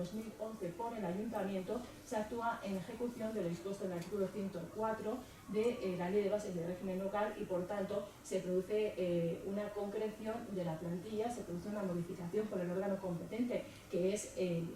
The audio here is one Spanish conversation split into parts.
2011 por el Ayuntamiento, se actúa en ejecución de lo dispuesto en el artículo 104 de la Ley de Bases de Régimen Local y, por tanto, se produce una concreción de la plantilla, se produce una modificación por el órgano competente, que es el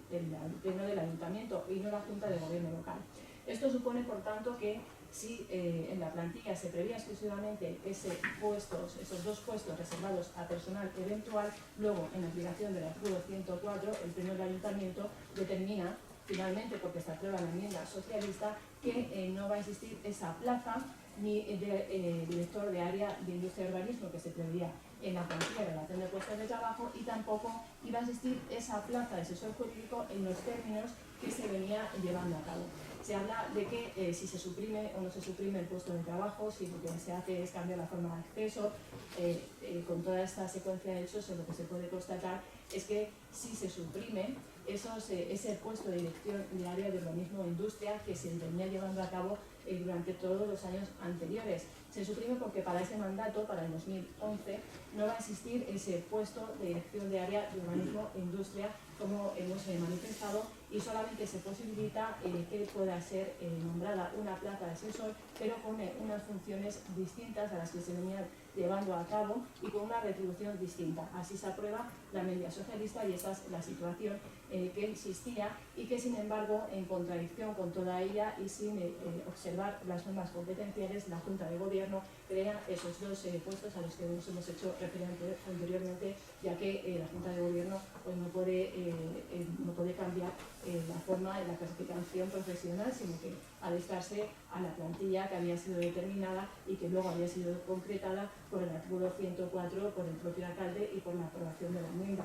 Pleno del Ayuntamiento y no la Junta de Gobierno Local. Esto supone, por tanto, que si en la plantilla se prevía exclusivamente esos dos puestos reservados a personal eventual, luego, en aplicación del artículo 104, el Pleno del Ayuntamiento determina, finalmente, porque se aprueba la enmienda socialista, que no va a existir esa plaza ni de director de área de industria y urbanismo que se preveía en la plantilla de relación de puestos de trabajo, y tampoco iba a existir esa plaza de asesor jurídico en los términos que se venía llevando a cabo. Se habla de que si se suprime o no se suprime el puesto de trabajo, si lo que se hace es cambiar la forma de acceso, con toda esta secuencia de hechos, lo que se puede constatar es que si se suprime ese puesto de dirección de área de urbanismo e industria que se venía llevando a cabo durante todos los años anteriores. Se suprime porque para ese mandato, para el 2011, no va a existir ese puesto de dirección de área de urbanismo e industria, como hemos manifestado, y solamente se posibilita que pueda ser nombrada una plaza de asesor, pero con unas funciones distintas a las que se venían llevando a cabo y con una retribución distinta. Así se aprueba la enmienda socialista y esa es la situación que existía y que, sin embargo, en contradicción con toda ella y sin observar las normas competenciales, la Junta de Gobierno crea esos dos puestos a los que nos hemos hecho referencia anteriormente, ya que la Junta de Gobierno pues, no puede cambiar la forma de la clasificación profesional, sino que adaptarse a la plantilla que había sido determinada y que luego había sido concretada por el artículo 104, por el propio alcalde y por la aprobación de la enmienda.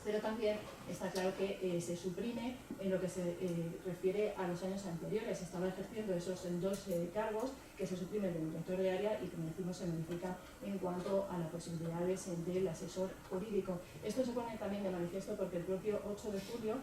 Pero también está claro que se suprime en lo que se refiere a los años anteriores. Se estaba ejerciendo esos dos cargos que se suprimen del director de área y que, como decimos, se modifica en cuanto a las posibilidades del asesor jurídico. Esto se pone también de manifiesto porque el propio 8 de julio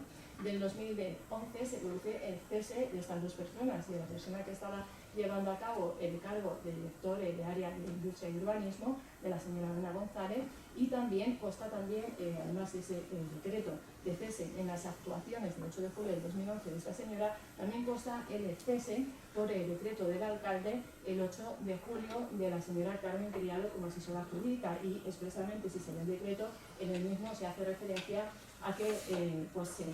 del 2011 se produce el cese de estas dos personas, de la persona que estaba llevando a cabo el cargo de director de área de industria y urbanismo, de la señora Ana González, y también consta además de ese decreto de cese en las actuaciones del 8 de julio del 2011 de esta señora, también consta el cese por el decreto del alcalde el 8 de julio de la señora Carmen Criado como asesora jurídica, y expresamente, si se ve el decreto, en el mismo se hace referencia a que,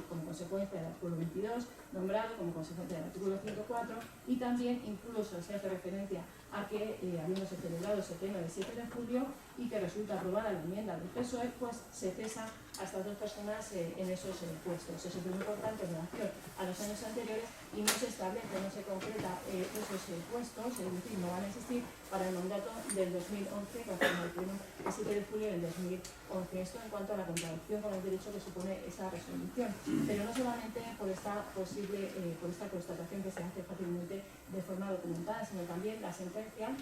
como consecuencia del artículo 22, nombrado como consecuencia del artículo 104, y también incluso se hace referencia a que, habiéndose celebrado ese pleno del 7 de julio y que resulta aprobada la enmienda del PSOE, pues se cesa a estas dos personas en esos puestos. Eso es muy importante en relación a los años anteriores y no se establece, no se concreta esos puestos, es decir, no van a existir para el mandato del 2011 conforme al pleno del 7 de julio del 2011. Esto en cuanto a la contradicción con el derecho que supone esa resolución, pero no solamente por esta constatación que se hace fácilmente de forma documentada, sino también la sentencia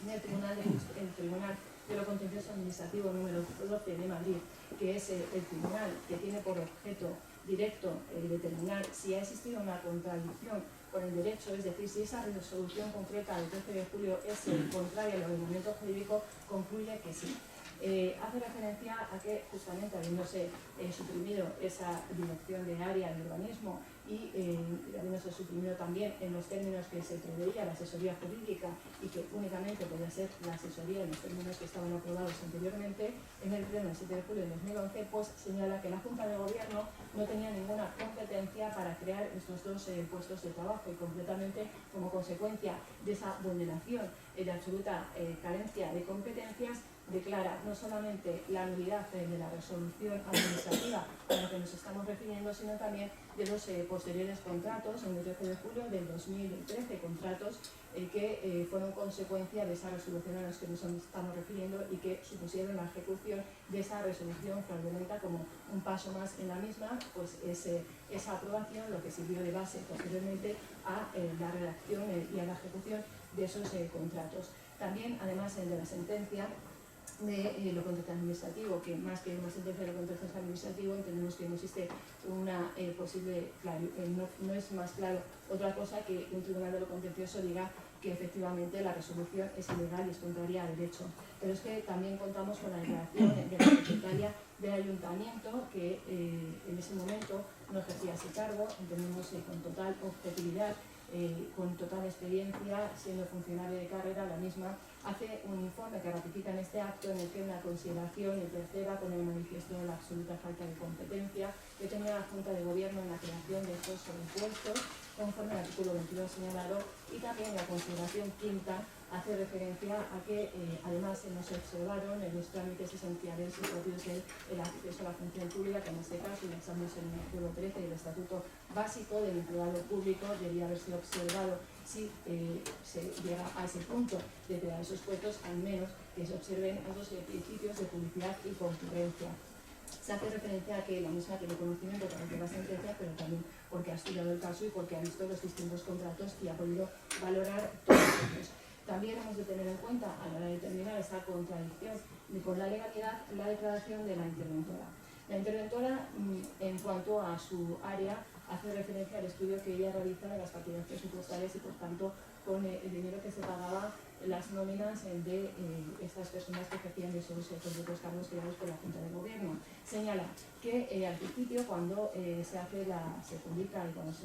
del Tribunal de lo Contencioso Administrativo número 12 de Madrid, que es el tribunal que tiene por objeto directo determinar si ha existido una contradicción con el derecho, es decir, si esa resolución concreta del 13 de julio es contraria al ordenamiento jurídico, concluye que sí. Hace referencia a que, justamente habiéndose suprimido esa dirección de área de urbanismo y habiéndose suprimido también en los términos que se preveía la asesoría jurídica y que únicamente podía ser la asesoría en los términos que estaban aprobados anteriormente en el pleno del 7 de julio de 2011, pues señala que la Junta de Gobierno no tenía ninguna competencia para crear estos dos puestos de trabajo, y completamente como consecuencia de esa vulneración de absoluta carencia de competencias, declara no solamente la nulidad de la resolución administrativa a la que nos estamos refiriendo, sino también de los posteriores contratos en el 13 de julio del 2013, contratos que fueron consecuencia de esa resolución a la que nos estamos refiriendo y que supusieron la ejecución de esa resolución fraudulenta. Como un paso más en la misma, pues esa aprobación lo que sirvió de base posteriormente a la redacción y a la ejecución de esos contratos. También, además de la sentencia de lo contencioso administrativo, que más que una sentencia de lo contencioso administrativo, entendemos que no existe una posible, no es más claro otra cosa que un tribunal de lo contencioso diga que efectivamente la resolución es ilegal y es contraria al derecho. Pero es que también contamos con la declaración de la secretaria del ayuntamiento, que en ese momento no ejercía a ese cargo, entendemos con total objetividad, con total experiencia, siendo funcionario de carrera, la misma hace un informe que ratifica en este acto en el que una consideración y tercera pone de manifiesto la absoluta falta de competencia que tenía la Junta de Gobierno en la creación de estos puestos, conforme al artículo 22 señalado, y también la consideración quinta hace referencia a que además no se observaron en los trámites esenciales y propios del acceso a la función pública, que en este caso, y estamos en el artículo 13 del Estatuto Básico del Empleado Público, debía haberse observado si se llega a ese punto de crear esos puestos, al menos que se observen esos principios de publicidad y concurrencia. Se hace referencia a que la misma tiene conocimiento de la sentencia, pero también porque ha estudiado el caso y porque ha visto los distintos contratos y ha podido valorar todos ellos. También hemos de tener en cuenta, a la hora de determinar esta contradicción con la legalidad, la declaración de la interventora. La interventora, en cuanto a su área, hace referencia al estudio que ella realiza de las partidas presupuestarias y, por tanto, con el dinero que se pagaba las nóminas de estas personas que ejercían esos concretos cargos creados por la Junta de Gobierno. Señala que al principio, cuando se publica y cuando se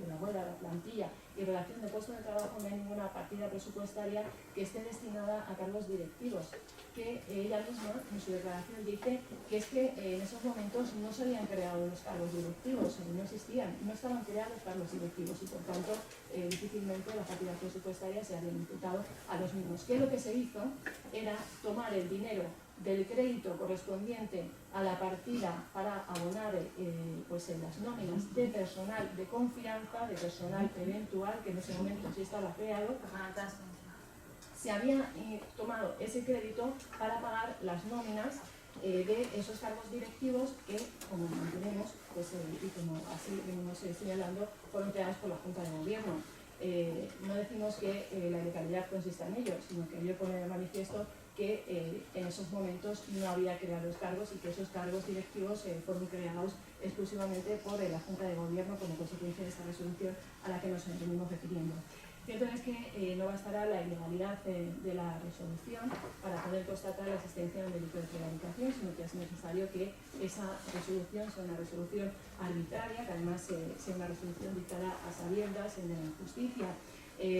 elabora la plantilla y relación de puestos de trabajo, no hay ninguna partida presupuestaria que esté destinada a cargos directivos, que ella misma en su declaración dice que es que en esos momentos no se habían creado los cargos directivos, no existían, no estaban creados cargos directivos y, por tanto, difícilmente la partida presupuestaria se había imputado a los mismos. Que lo que se hizo era tomar el dinero del crédito correspondiente a la partida para abonar las nóminas de personal de confianza, de personal eventual, que en ese momento sí estaba creado. Se había tomado ese crédito para pagar las nóminas de esos cargos directivos que, como mantenemos, y como así venimos señalando, fueron creados por la Junta de Gobierno. No decimos que la ilegalidad consista en ello, sino que yo pone de manifiesto que en esos momentos no había creado los cargos y que esos cargos directivos fueron creados exclusivamente por la Junta de Gobierno como consecuencia de esta resolución a la que nos venimos refiriendo. Cierto es que no bastará la ilegalidad de la resolución para poder constatar la existencia de un delito de prevaricación, sino que es necesario que esa resolución sea una resolución arbitraria, que además sea una resolución dictada a sabiendas en la injusticia.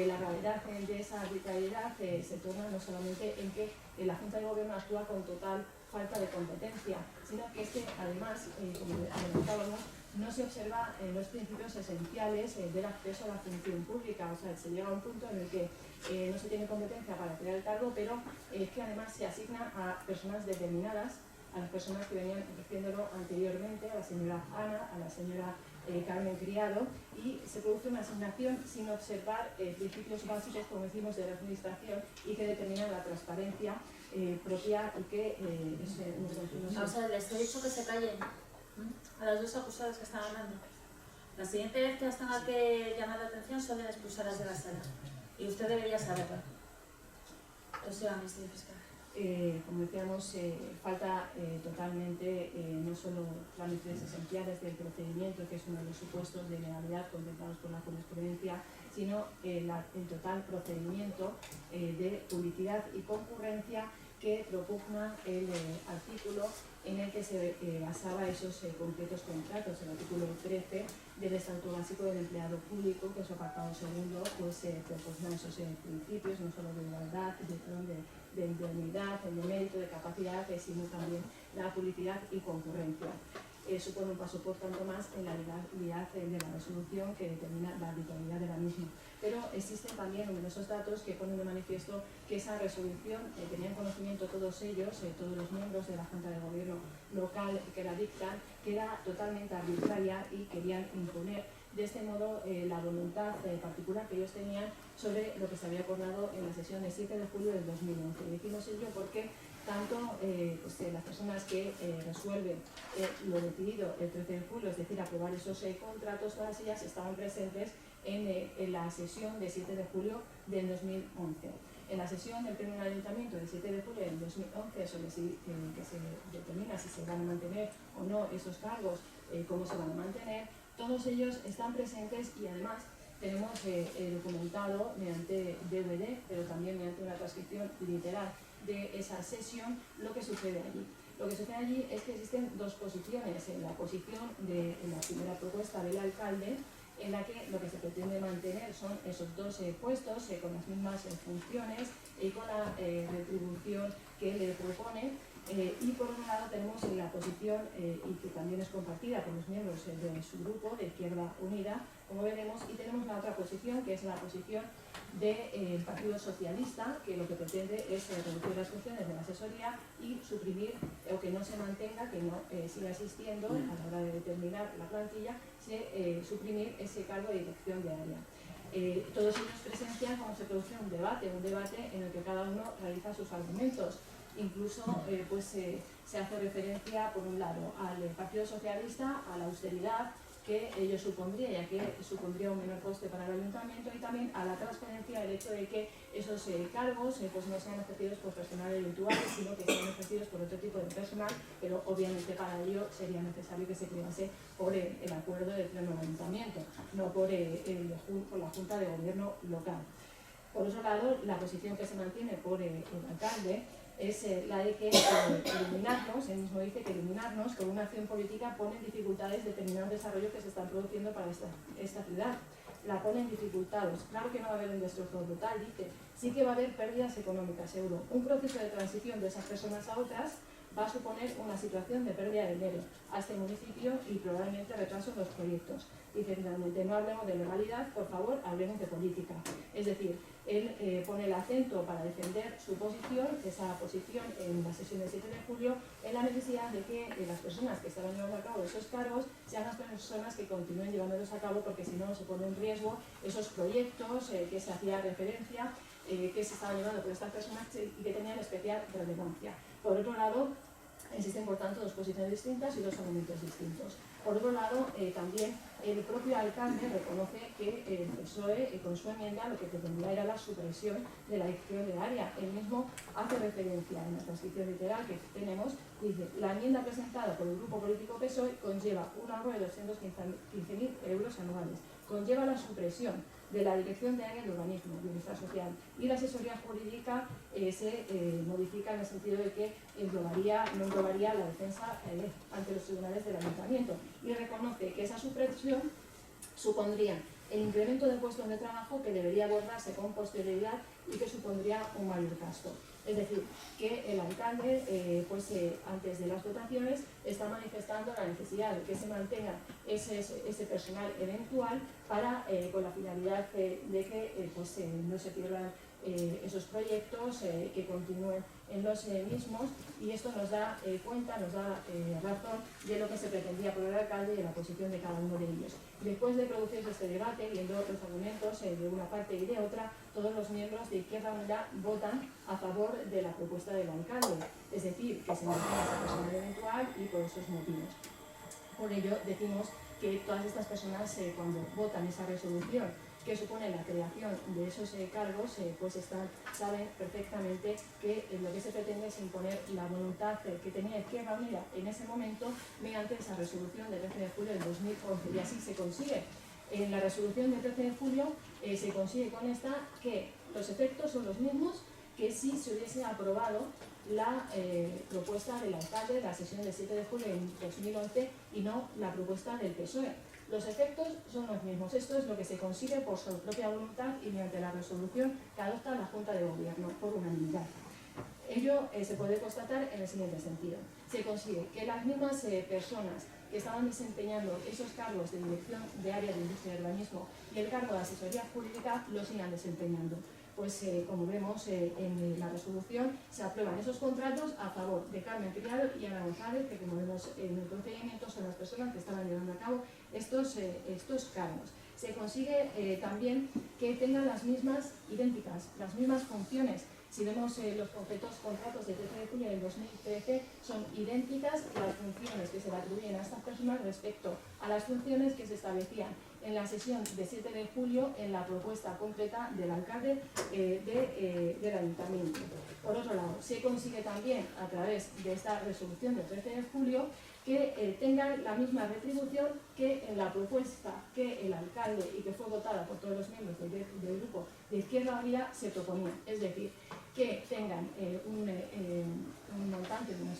La gravedad de esa arbitrariedad se torna no solamente en que la Junta de Gobierno actúa con total falta de competencia, sino que es que además, como adelantábamos, no se observa los principios esenciales del acceso a la función pública. O sea, se llega a un punto en el que no se tiene competencia para crear el cargo, pero es que además se asigna a personas determinadas, a las personas que venían ejerciéndolo anteriormente, a la señora Ana, a la señora Carmen Criado, y se produce una asignación sin observar principios básicos, como decimos, de la administración y que determinan la transparencia propia y que O sea, les he dicho que se callen a las dos acusadas que están hablando. La siguiente vez que las tenga que llamar la atención son expulsadas de la sala. Y usted debería saberlo. Entonces, a Ministerio Fiscal. Como decíamos, falta totalmente no solo trámites esenciales del procedimiento, que es uno de los supuestos de legalidad contemplados por la jurisprudencia, sino el total procedimiento de publicidad y concurrencia que propugna el artículo en el que se basaba esos concretos contratos, el artículo 13 del Estatuto Básico del Empleado Público, que en su apartado segundo propugna esos principios, no solo de igualdad, de indemnidad, de mérito, de capacidad, sino también la publicidad y concurrencia. Supone un paso, por tanto, más en la legalidad de la resolución que determina la arbitrariedad de la misma. Pero existen también numerosos datos que ponen de manifiesto que esa resolución tenían conocimiento todos ellos, todos los miembros de la Junta de Gobierno local que la dictan, que era totalmente arbitraria y querían imponer de este modo la voluntad particular que ellos tenían sobre lo que se había acordado en la sesión del 7 de julio del 2011. Y decimos ello porque tanto las personas que resuelven lo decidido el 13 de julio, es decir, aprobar esos contratos, todas ellas estaban presentes en la sesión del 7 de julio del 2011. En la sesión del Pleno del Ayuntamiento del 7 de julio del 2011, sobre que se determina si se van a mantener o no esos cargos, cómo se van a mantener, todos ellos están presentes y además tenemos documentado mediante DVD, pero también mediante una transcripción literal de esa sesión, lo que sucede allí. Lo que sucede allí es que existen dos posiciones. En la posición de la primera propuesta del alcalde, en la que lo que se pretende mantener son esos dos puestos con las mismas funciones y con la retribución que le propone. Y por otro lado tenemos la posición, y que también es compartida por los miembros de su grupo, de Izquierda Unida, como veremos, y tenemos la otra posición, que es la posición del Partido Socialista, que lo que pretende es reducir las funciones de la asesoría y suprimir, o que no se mantenga, que no siga existiendo a la hora de determinar la plantilla, suprimir ese cargo de dirección de área. Todos ellos presencian cómo se produce un debate en el que cada uno realiza sus argumentos. Incluso se hace referencia, por un lado, al Partido Socialista, a la austeridad que ello supondría, ya que supondría un menor coste para el ayuntamiento, y también a la transparencia del hecho de que esos cargos no sean ejercidos por personal eventual, sino que sean ejercidos por otro tipo de personal, pero obviamente para ello sería necesario que se crease por el acuerdo del pleno del ayuntamiento, no por la Junta de Gobierno local. Por otro lado, la posición que se mantiene por el alcalde es la de que eliminarnos, él mismo dice que eliminarnos con una acción política pone en dificultades determinados desarrollos que se están produciendo para esta ciudad. La pone en dificultades. Claro que no va a haber un destrozo brutal, dice. Sí que va a haber pérdidas económicas, seguro. Un proceso de transición de esas personas a otras va a suponer una situación de pérdida de dinero a este municipio y probablemente retraso en los proyectos. Y finalmente, no hablemos de legalidad, por favor, hablemos de política. Es decir, él pone el acento para defender su posición, esa posición en la sesión del 7 de julio, en la necesidad de que las personas que estaban llevando a cabo esos cargos sean las personas que continúen llevándolos a cabo, porque si no se pone en riesgo esos proyectos que se hacía referencia, que se estaban llevando por estas personas y que tenían especial relevancia. Por otro lado, existen por tanto dos posiciones distintas y dos argumentos distintos. Por otro lado, también el propio alcalde reconoce que el PSOE, con su enmienda, lo que pretendía era la supresión de la dirección de área. Él mismo hace referencia en la transcripción literal que tenemos, dice: la enmienda presentada por el grupo político PSOE conlleva un ahorro de 215.000 euros anuales, conlleva la supresión de la Dirección de Área de Urbanismo, Bienestar Social, y la asesoría jurídica se modifica en el sentido de que no englobaría la defensa ante los tribunales del ayuntamiento, y reconoce que esa supresión supondría el incremento de puestos de trabajo que debería abordarse con posterioridad y que supondría un mayor gasto. Es decir, que el alcalde, antes de las votaciones, está manifestando la necesidad de que se mantenga ese personal eventual para, con la finalidad de que no se pierdan esos proyectos, que continúen en los mismos, y esto nos da cuenta, nos da razón de lo que se pretendía por el alcalde y de la posición de cada uno de ellos. Después de producirse este debate, viendo los argumentos de una parte y de otra, todos los miembros de Izquierda Unida votan a favor de la propuesta del alcalde, es decir, que se mantenga esa persona eventual, y por esos motivos. Por ello decimos que todas estas personas, cuando votan esa resolución que supone la creación de esos cargos, saben perfectamente que lo que se pretende es imponer la voluntad que tenía Izquierda Unida en ese momento mediante esa resolución del 13 de julio del 2011, y así se consigue. En la resolución del 13 de julio se consigue con esta que los efectos son los mismos que si se hubiese aprobado la propuesta del alcalde de la sesión del 7 de julio de 2011 y no la propuesta del PSOE. Los efectos son los mismos. Esto es lo que se consigue por su propia voluntad y mediante la resolución que adopta la Junta de Gobierno por unanimidad. Ello se puede constatar en el siguiente sentido. Se consigue que las mismas personas que estaban desempeñando esos cargos de dirección de área de industria y urbanismo y el cargo de asesoría jurídica lo sigan desempeñando. Pues como vemos en la resolución, se aprueban esos contratos a favor de Carmen Criado y Ana González, que como vemos en el procedimiento son las personas que estaban llevando a cabo estos cargos. Se consigue también que tengan las mismas, idénticas, las mismas funciones. Si vemos los concretos contratos del 13 de julio del 2013, son idénticas las funciones que se le atribuyen a estas personas respecto a las funciones que se establecían en la sesión de 7 de julio en la propuesta concreta del alcalde del ayuntamiento. Por otro lado, se consigue también a través de esta resolución del 13 de julio que tengan la misma retribución que en la propuesta que el alcalde y que fue votada por todos los miembros del grupo de Izquierda Unida se proponía. Es decir, que tengan un montante de unos